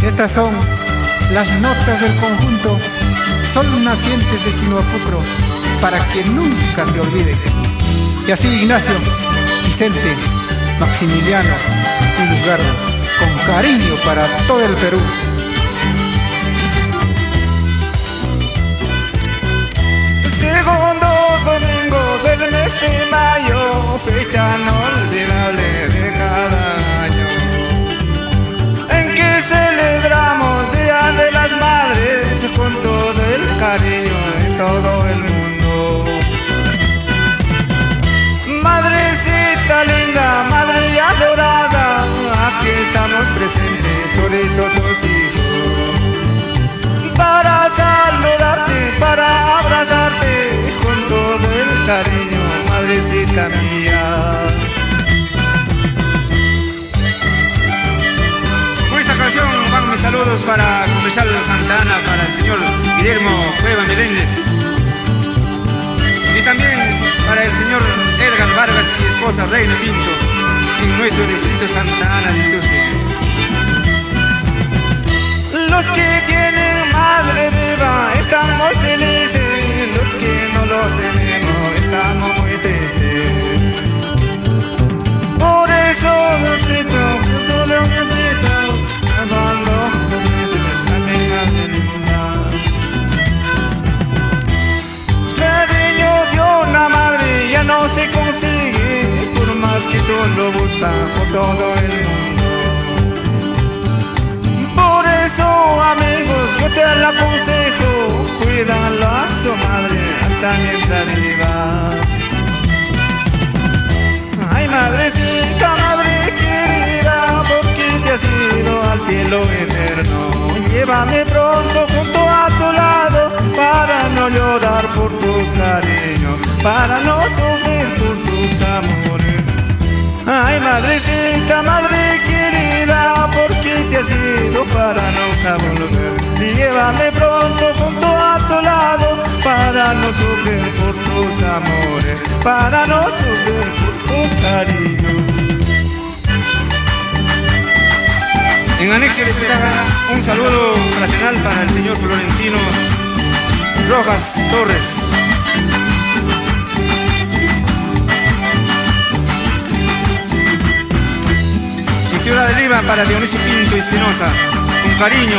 Estas son las notas del conjunto Sol Nacientes de Quinoapucro, para que nunca se olvide. Y así Ignacio, Vicente, Maximiliano y Luzgardo, con cariño para todo el Perú. Segundo domingo del mes de mayo, fecha inolvidable de cada año, en que celebramos Día de las Madres con todo el cariño de todo el mundo. Madrecita linda, madre y adorada, aquí estamos presentes toditos tus hijos, para saludarte, para abrazarte con todo el cariño, madrecita mía. Con esta canción van mis saludos para Comercial Santa Ana, para el señor Guillermo Cueva Meléndez, y también para el señor Edgar Vargas y esposa Reina Pinto, en nuestro distrito Santa Ana de Itusque. Los que tienen madre viva estamos felices, los que no lo tenemos estamos muy tristes. Por eso yo grito, yo lo grito, amando a mi linda. Cariño de una madre ya no se consigue, por más que tú lo buscas por todo el mundo. Por eso, amigos, yo te lo aconsejo, cuídalo a su madre hasta mientras viva. Ay, madrecita, madre querida, porque te has ido al cielo eterno. Llévame pronto junto a tu lado, para no llorar por tus cariños, para no sufrir por tus amores. Ay, madrecita, madre querida, porque te has ido para nunca volver. Llévame pronto junto a tu lado, para no sufrir por tus amores, para no sufrir por tus cariños. En anexo un saludo fraternal para el señor Florentino Rojas Torres. Ciudad de Lima para Dionisio Pinto Espinosa, con cariño